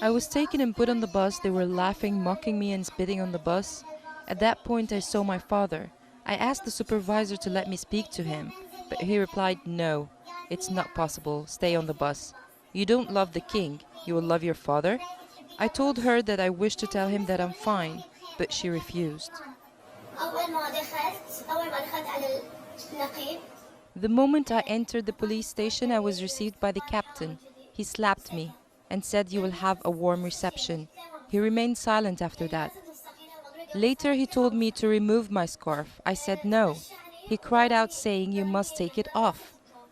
I was taken and put on the bus. They were laughing, mocking me and spitting on the bus. At that point I saw my father. I asked the supervisor to let me speak to him, but he replied, "No, it's not possible. Stay on the bus. You don't love the king. You will love your father?" I told her that I wished to tell him that I'm fine, but she refused. The moment I entered the police station, I was received by the captain. He slapped me and said, "You will have a warm reception." He remained silent after that. Later he told me to remove my scarf. I said no. He cried out saying, "You must take it off."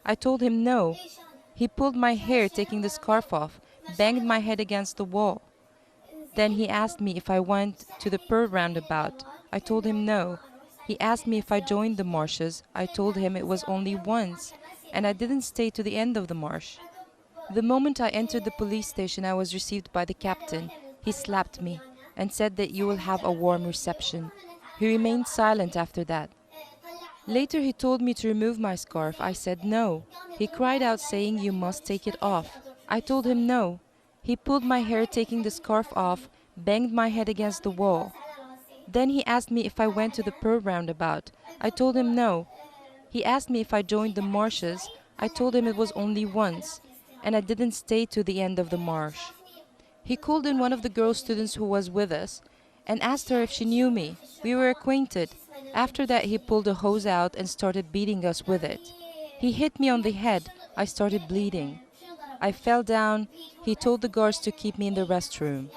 I told him no. He pulled my hair, taking the scarf off, banged my head against the wall. Then he asked me if I went to the Pearl roundabout. I told him no. He asked me if I joined the marshes. I told him it was only once, and I didn't stay to the end of the march. The moment I entered the police station, I was received by the captain. He slapped me and said that you will have a warm reception. He remained silent after that. Later he told me to remove my scarf. I said no. He cried out saying, "You must take it off." I told him no. He pulled my hair, taking the scarf off, banged my head against the wall. Then he asked me if I went to the Pearl roundabout. I told him no. He asked me if I joined the marshes. I told him it was only once, and I didn't stay to the end of the march. He called in one of the girl students who was with us and asked her if she knew me. We were acquainted. After that, he pulled a hose out and started beating us with it. He hit me on the head. I started bleeding. I fell down. He told the guards to keep me in the restroom.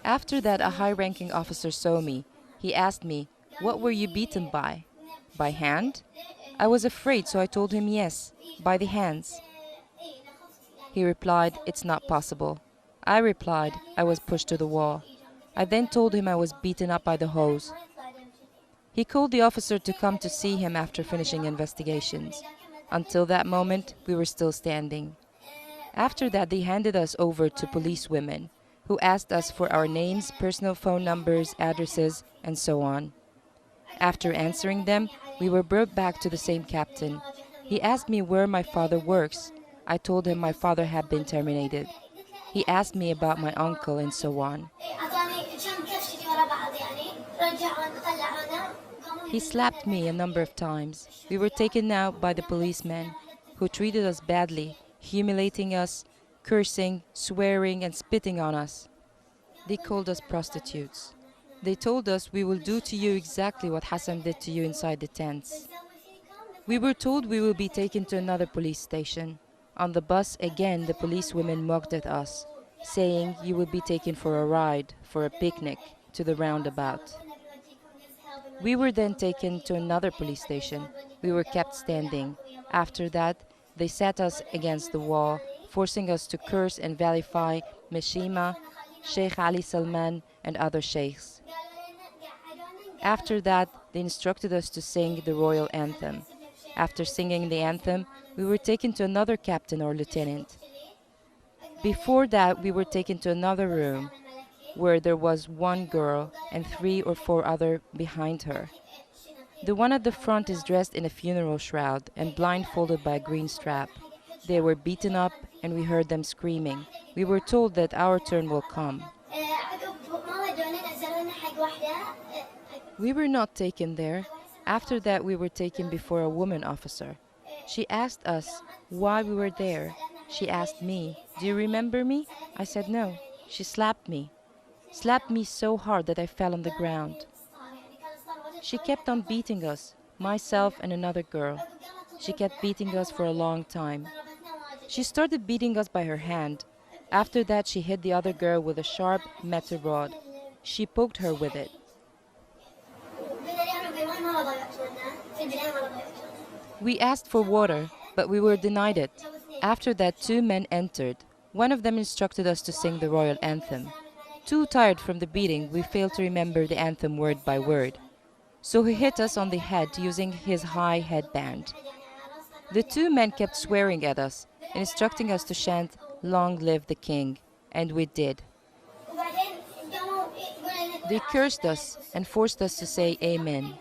After that, a high-ranking officer saw me. He asked me, "What were you beaten by? By hand?" I was afraid, so I told him yes, by the hands. He replied, "It's not possible." I replied, "I was pushed to the wall." I then told him I was beaten up by the hose. He called the officer to come to see him after finishing investigations. Until that moment, we were still standing. After that, they handed us over to policewomen, who asked us for our names, personal phone numbers, addresses, and so on. After answering them, we were brought back to the same captain. He asked me where my father works. I told him my father had been terminated. He asked me about my uncle and so on. He slapped me a number of times. We were taken out by the policemen, who treated us badly, humiliating us, cursing, swearing, and spitting on us. They called us prostitutes. They told us, "We will do to you exactly what Hassan did to you inside the tents." We were told we will be taken to another police station. On the bus, again, the policewomen mocked at us, saying, "You will be taken for a ride, for a picnic, to the roundabout." We were then taken to another police station. We were kept standing. After that, they sat us against the wall, forcing us to curse and vilify Meshima, Sheikh Ali Salman, and other sheikhs. After that, they instructed us to sing the royal anthem. After singing the anthem, we were taken to another captain or lieutenant. Before that, we were taken to another room where there was one girl and 3 or 4 other behind her. The one at the front is dressed in a funeral shroud and blindfolded by a green strap. They were beaten up and we heard them screaming. We were told that our turn will come. We were not taken there. After that, we were taken before a woman officer. She asked us why we were there. She asked me, "Do you remember me?" I said no. She slapped me so hard that I fell on the ground. She kept on beating us, myself and another girl. She kept beating us for a long time. She started beating us by her hand. After that, she hit the other girl with a sharp metal rod. She poked her with it. We asked for water, but we were denied it. After that, 2 men entered. One of them instructed us to sing the royal anthem. Too tired from the beating, we failed to remember the anthem word by word. So he hit us on the head using his high headband. The 2 men kept swearing at us, instructing us to chant, "Long live the king," and we did. They cursed us and forced us to say Amen.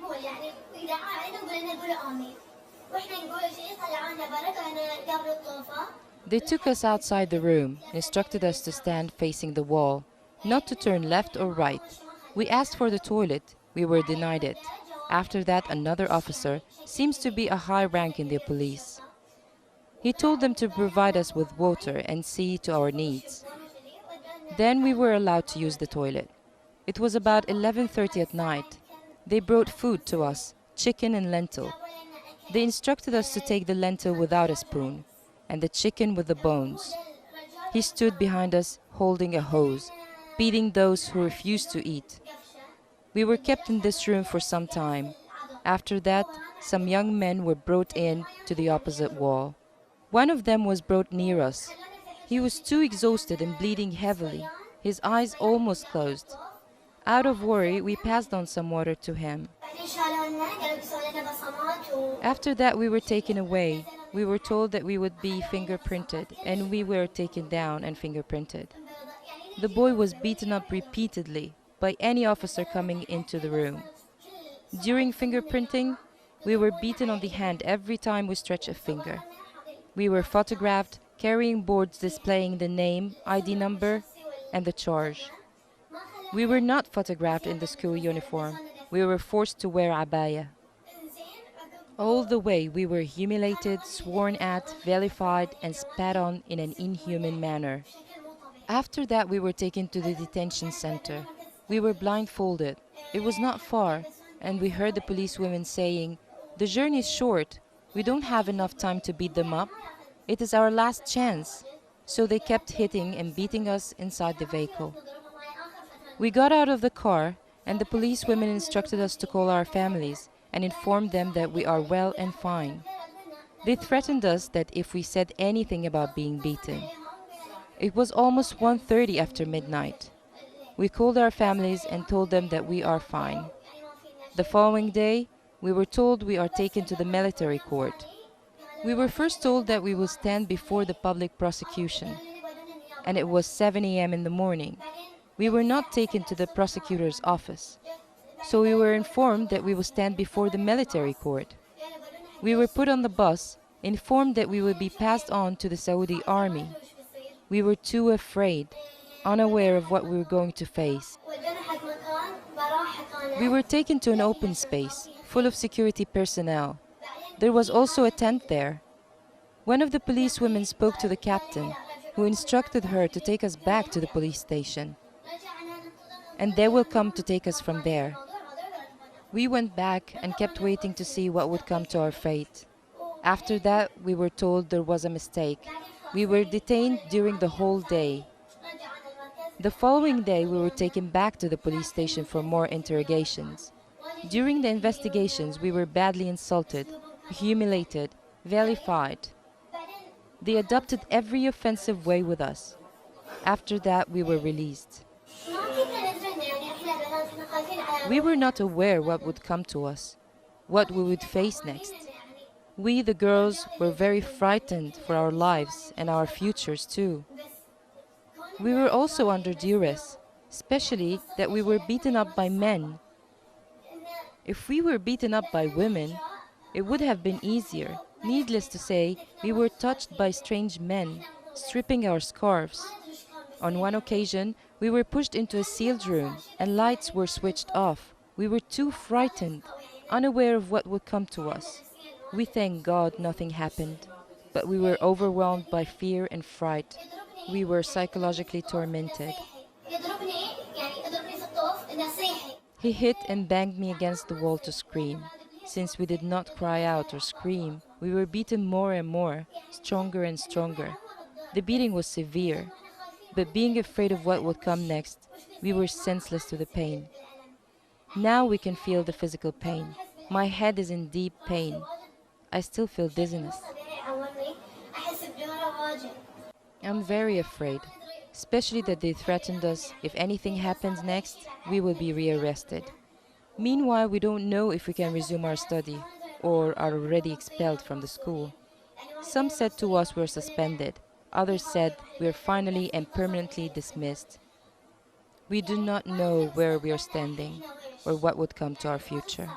They took us outside the room, instructed us to stand facing the wall, not to turn left or right. We asked for the toilet. We were denied it. After that, another officer, seems to be a high rank in the police. He told them to provide us with water and see to our needs. Then we were allowed to use the toilet. It was about 11:30 at night. They brought food to us, chicken and lentil. They instructed us to take the lentil without a spoon and the chicken with the bones. He stood behind us holding a hose, beating those who refused to eat. We were kept in this room for some time. After that, some young men were brought in to the opposite wall. One of them was brought near us. He was too exhausted and bleeding heavily, his eyes almost closed. Out of worry, we passed on some water to him. After that, we were taken away. We were told that we would be fingerprinted, and we were taken down and fingerprinted. The boy was beaten up repeatedly by any officer coming into the room. During fingerprinting, we were beaten on the hand every time we stretched a finger. We were photographed, carrying boards displaying the name, ID number, and the charge. We were not photographed in the school uniform. We were forced to wear abaya. All the way we were humiliated, sworn at, vilified, and spat on in an inhuman manner. After that, we were taken to the detention center. We were blindfolded. It was not far, and we heard the policewomen saying, "The journey is short. We don't have enough time to beat them up. It is our last chance." So they kept hitting and beating us inside the vehicle. We got out of the car, and the policewomen instructed us to call our families and inform them that we are well and fine. They threatened us that if we said anything about being beaten. It was almost 1:30 after midnight. We called our families and told them that we are fine. The following day, we were told we are taken to the military court. We were first told that we will stand before the public prosecution, and it was 7 a.m. in the morning. We were not taken to the prosecutor's office, so we were informed that we will stand before the military court. We were put on the bus, informed that we would be passed on to the Saudi army. We were too afraid, unaware of what we were going to face. We were taken to an open space, full of security personnel. There was also a tent there. One of the policewomen spoke to the captain, who instructed her to take us back to the police station, and they will come to take us from there. We went back and kept waiting to see what would come to our fate. After that, we were told there was a mistake. We were detained during the whole day. The following day, we were taken back to the police station for more interrogations. During the investigations, we were badly insulted, humiliated, vilified. They adopted every offensive way with us. After that, we were released. We were not aware what would come to us, what we would face next. We, the girls, were very frightened for our lives and our futures too. We were also under duress, especially that we were beaten up by men. If we were beaten up by women, it would have been easier. Needless to say, we were touched by strange men, stripping our scarves. On one occasion, we were pushed into a sealed room and lights were switched off. We were too frightened, unaware of what would come to us. We thank God nothing happened, but we were overwhelmed by fear and fright. We were psychologically tormented. He hit and banged me against the wall to scream. Since we did not cry out or scream, we were beaten more and more, stronger and stronger. The beating was severe, but being afraid of what would come next, we were senseless to the pain. Now we can feel the physical pain. My head is in deep pain. I still feel dizziness. I'm very afraid, especially that they threatened us if anything happens next, we will be rearrested. Meanwhile, we don't know if we can resume our study or are already expelled from the school. Some said to us we're suspended. Others said we're finally and permanently dismissed. We do not know where we are standing or what would come to our future.